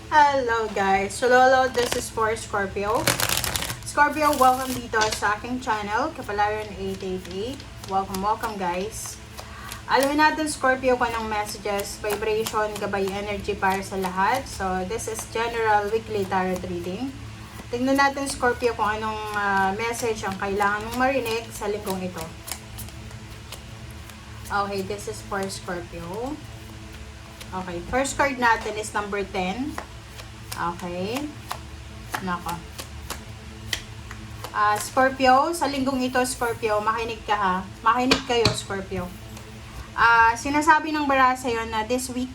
Hello guys! So Lolo, this is for Scorpio. Scorpio, welcome dito sa aking channel, Kapalaran 888. Welcome guys. Alamin natin Scorpio kung anong messages, vibration, gabay, energy para sa lahat. So this is general weekly tarot reading. Tingnan natin Scorpio kung anong message ang kailangan mong marinig sa linggong ito. Okay, this is for Scorpio. Okay, first card natin is number 10. Okay. Nako. Scorpio, sa linggong ito, Scorpio, makinig ka ha. Makinig kayo, Scorpio. Sinasabi ng bara sa'yo na this week,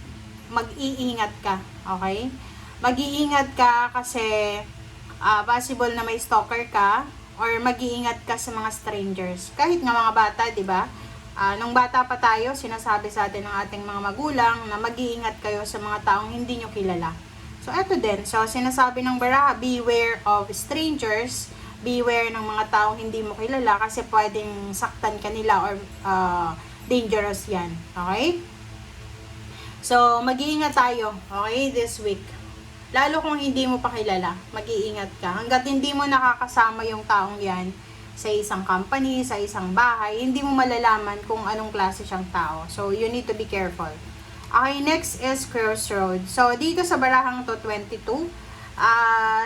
mag-iingat ka. Okay? Mag-iingat ka kasi possible na may stalker ka or mag-iingat ka sa mga strangers. Kahit nga mga bata, di ba? Nung bata pa tayo, sinasabi sa atin ng ating mga magulang na mag-iingat kayo sa mga taong hindi nyo kilala. So, eto din. So, sinasabi ng baraha, beware of strangers, beware ng mga taong hindi mo kilala kasi pwedeng saktan ka nila or dangerous yan. Okay? So, mag-iingat tayo, okay, this week. Lalo kung hindi mo pa kilala, mag-iingat ka. Hanggat hindi mo nakakasama yung taong yan, sa isang company, sa isang bahay, hindi mo malalaman kung anong klase siyang tao. So, you need to be careful. Okay, next is Crossroad. So, dito sa barahang to 22,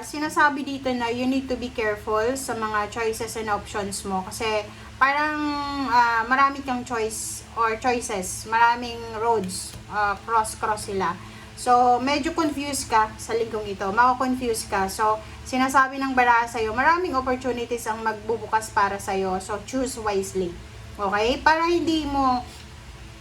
sinasabi dito na you need to be careful sa mga choices and options mo. Kasi, parang marami kang choice or choices, maraming roads, cross-cross sila. So, medyo confused ka sa linggong ito. Mako-confuse ka. So, sinasabi ng baraha sa'yo, maraming opportunities ang magbubukas para sa'yo. So, choose wisely. Okay? Para hindi mo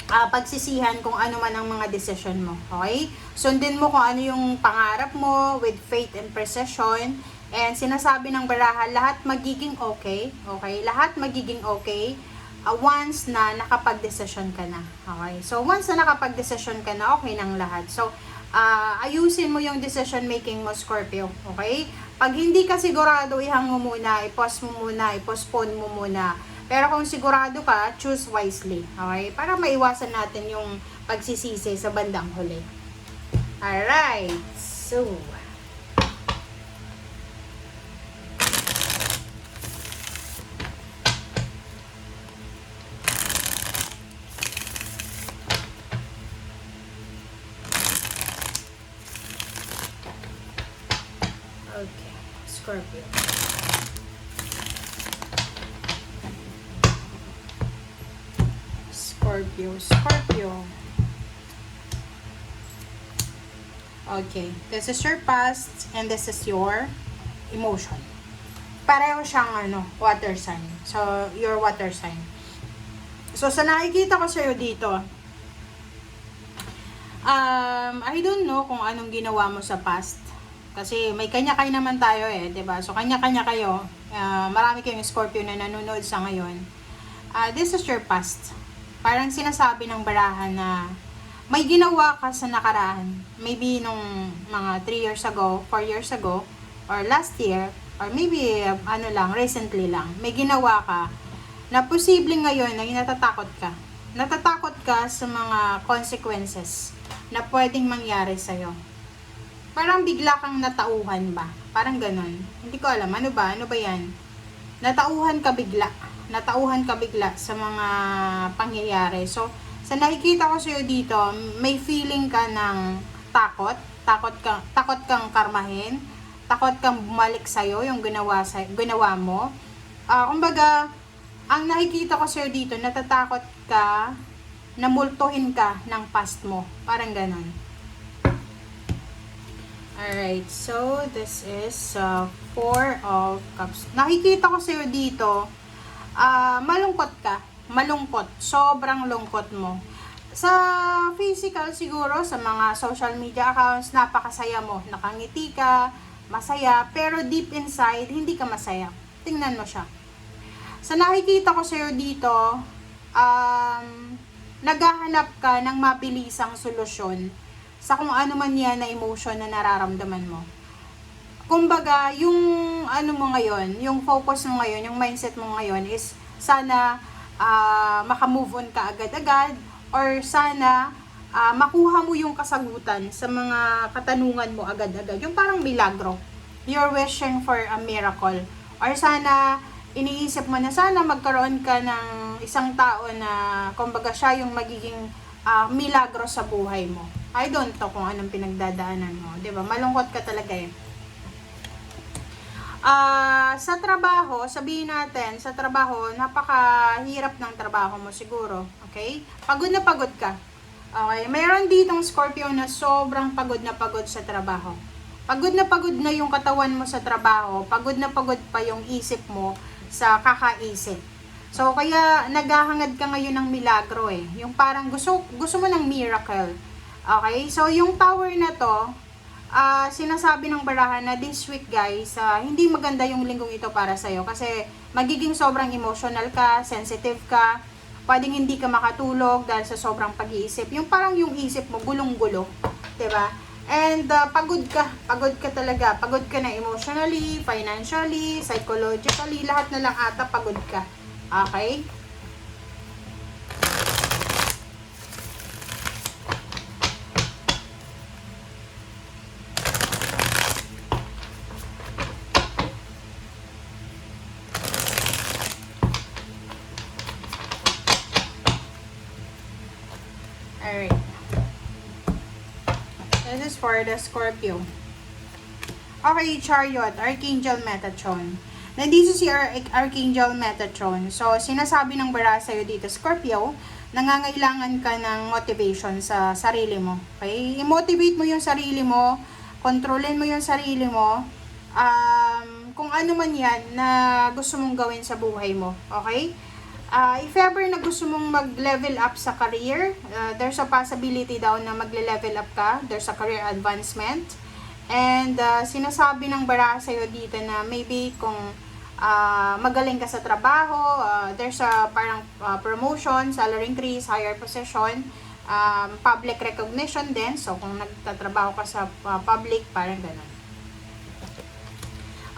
pagsisihan kung ano man ang mga decision mo. Okay? Sundin mo kung ano yung pangarap mo with faith and precision. And sinasabi ng baraha, lahat magiging okay. Okay? Lahat magiging okay. Once na nakapag-decision ka na. Okay? So, once na nakapag-decision ka na, okay nang lahat. So, ayusin mo yung decision making mo, Scorpio. Okay? Pag hindi ka sigurado, ihang mo muna, i-pause mo muna, i-postpone mo muna. Pero kung sigurado ka, choose wisely. Okay? Para maiwasan natin yung pagsisisi sa bandang huli. Alright. So, okay, Scorpio. Scorpio. Okay, this is your past and this is your emotion. Pareho siyang water sign. So, your water sign. So, sa nakikita ko sa'yo dito, I don't know kung anong ginawa mo sa past. Kasi may kanya-kanya naman tayo diba? So, kanya-kanya kayo. Marami kayong Scorpio na nanonood sa ngayon. This is your past. Parang sinasabi ng barahan na may ginawa ka sa nakaraan. Maybe nung mga 3 years ago, 4 years ago, or last year, or maybe recently lang. May ginawa ka na posibleng ngayon na natatakot ka. Natatakot ka sa mga consequences na pwedeng mangyari sa'yo. Parang bigla kang natauhan ba? Parang ganun. Hindi ko alam. Ano ba yan? Natauhan ka bigla sa mga pangyayari. So, sa nakikita ko sa'yo dito, may feeling ka ng takot kang karmahin, takot kang bumalik sa'yo yung ginawa mo. Kumbaga, ang nakikita ko sa'yo dito, natatakot ka na multuhin ka ng past mo. Parang ganon. Alright, so this is 4 of Cups. Nakikita ko sa'yo dito, malungkot ka. Malungkot. Sobrang lungkot mo. Sa physical siguro, sa mga social media accounts, napakasaya mo. Nakangiti ka, masaya, pero deep inside, hindi ka masaya. Tingnan mo siya. Sa nakikita ko sa'yo dito, naghahanap ka ng mabilisang solusyon sa kung ano man yan na emotion na nararamdaman mo. Kumbaga, yung mo ngayon, yung focus mo ngayon, yung mindset mo ngayon is sana makamove on ka agad-agad or sana makuha mo yung kasagutan sa mga katanungan mo agad-agad. Yung parang milagro. You're wishing for a miracle. Or sana, iniisip mo na sana magkaroon ka ng isang tao na, kumbaga siya yung magiging milagro sa buhay mo. I don't know kung anong pinagdadaanan mo. Diba? Malungkot ka talaga eh. Sa trabaho, sabihin natin, sa trabaho, napakahirap ng trabaho mo siguro. Okay? Pagod na pagod ka. Okay? Mayroon ditong Scorpio na sobrang pagod na pagod sa trabaho. Pagod na yung katawan mo sa trabaho. Pagod na pagod pa yung isip mo sa kakaisip. So, kaya naghahangad ka ngayon ng milagro eh. Yung parang gusto mo ng miracle. Okay? So, yung tower na to, sinasabi ng barahan na this week guys, hindi maganda yung linggong ito para sa'yo kasi magiging sobrang emotional ka, sensitive ka, pwedeng hindi ka makatulog dahil sa sobrang pag-iisip. Yung parang yung isip mo gulong-gulo, 'di ba? And pagod ka talaga. Pagod ka na emotionally, financially, psychologically, lahat na lang ata pagod ka. Okay? Alright. This is for the Scorpio. Okay, Chariot, Archangel Metatron. Nandito si Archangel Metatron. So, sinasabi ng bara sa'yo dito, Scorpio, nangangailangan ka ng motivation sa sarili mo. Okay? I-motivate mo yung sarili mo, kontrolin mo yung sarili mo, kung ano man yan na gusto mong gawin sa buhay mo. Okay? If ever na gusto mong mag-level up sa career, there's a possibility daw na magle-level up ka. There's a career advancement. And sinasabi ng bara sa'yo dito na maybe kung magaling ka sa trabaho, there's a parang promotion, salary increase, higher position, public recognition din. So, kung nagtatrabaho ka sa public, parang ganun.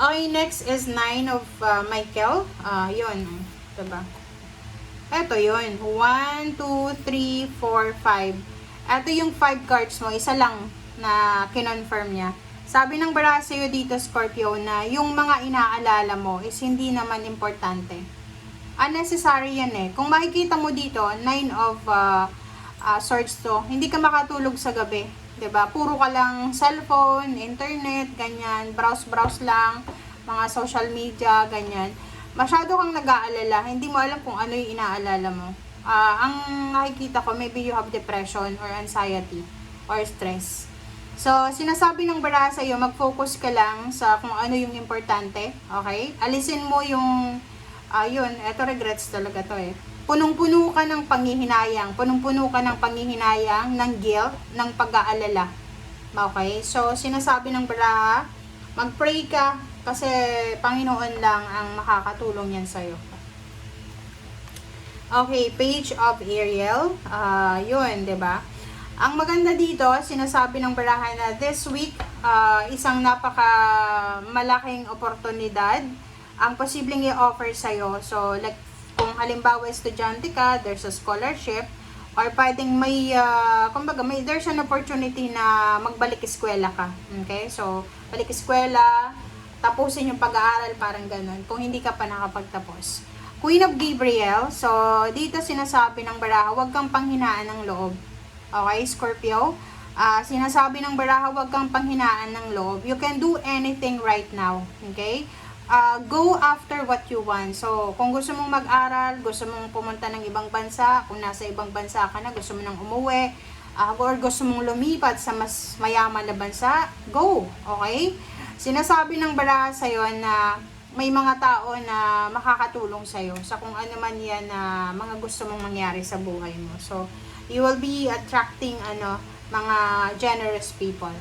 Okay, next is 9 of Michael. Yun, diba? Ito yun. 1, 2, 3, 4, 5. Ito yung 5 cards mo. Isa lang na kinonfirm niya. Sabi ng bara sa'yo dito, Scorpio, na yung mga inaalala mo is hindi naman importante. Unnecessary yan eh. Kung makikita mo dito, 9 of swords to, hindi ka makatulog sa gabi. 'Di ba? Puro ka lang cellphone, internet, ganyan, browse lang, mga social media, ganyan. Masyado kang nag-aalala, hindi mo alam kung ano yung inaalala mo. Ang nakikita ko, maybe you have depression or anxiety or stress. So, sinasabi ng bara sa'yo, mag-focus ka lang sa kung ano yung importante, okay? Alisin mo yung, yun, eto regrets talaga to eh. Punong-puno ka ng panghihinayang, ng guilt, ng pag-aalala. Okay? So, sinasabi ng bara, mag-pray ka, kasi Panginoon lang ang makakatulong yan sa'yo. Okay, Page of Ariel. Yun, 'di ba? Ang maganda dito, sinasabi ng barahan na this week, isang napaka malaking oportunidad ang posibleng i-offer sa'yo. So, like, kung halimbawa estudyante ka, there's a scholarship, or pwedeng may, there's an opportunity na magbalik eskwela ka. Okay? So, balik eskwela, tapusin yung pag-aaral, parang ganun, kung hindi ka pa nakapagtapos. Queen of Gabriel, so dito sinasabi ng baraha, huwag kang panghinaan ng loob. Okay, Scorpio? Sinasabi ng baraha, huwag kang panghinaan ng loob. You can do anything right now. Okay? Go after what you want. So, kung gusto mong mag-aral, gusto mong pumunta ng ibang bansa, kung nasa ibang bansa ka na, gusto mo nang umuwi, or gusto mong lumipat sa mas mayaman na bansa, go. Okay? Sinasabi ng baraha sa'yo na may mga tao na makakatulong sa'yo sa kung ano man yan na mga gusto mong mangyari sa buhay mo. So, you will be attracting mga generous people.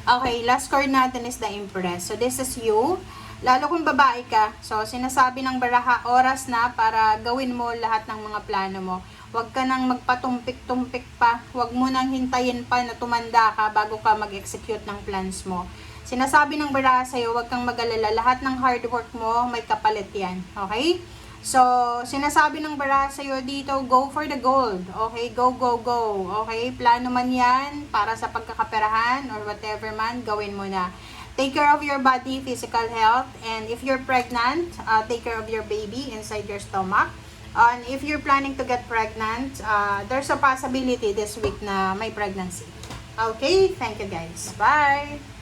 Okay, last card natin is the Empress. So, this is you. Lalo kung babae ka, so sinasabi ng baraha, oras na para gawin mo lahat ng mga plano mo. Huwag ka nang magpatumpik-tumpik pa. Huwag mo nang hintayin pa na tumanda ka bago ka mag-execute ng plans mo. Sinasabi ng baraha sa'yo, huwag kang mag-alala. Lahat ng hard work mo, may kapalit yan. Okay? So, sinasabi ng bara sa'yo dito, go for the gold. Okay? Go, go, go. Okay? Plano man yan para sa pagkakaperahan or whatever man, gawin mo na. Take care of your body, physical health. And if you're pregnant, take care of your baby inside your stomach. And if you're planning to get pregnant, there's a possibility this week na may pregnancy. Okay? Thank you guys. Bye!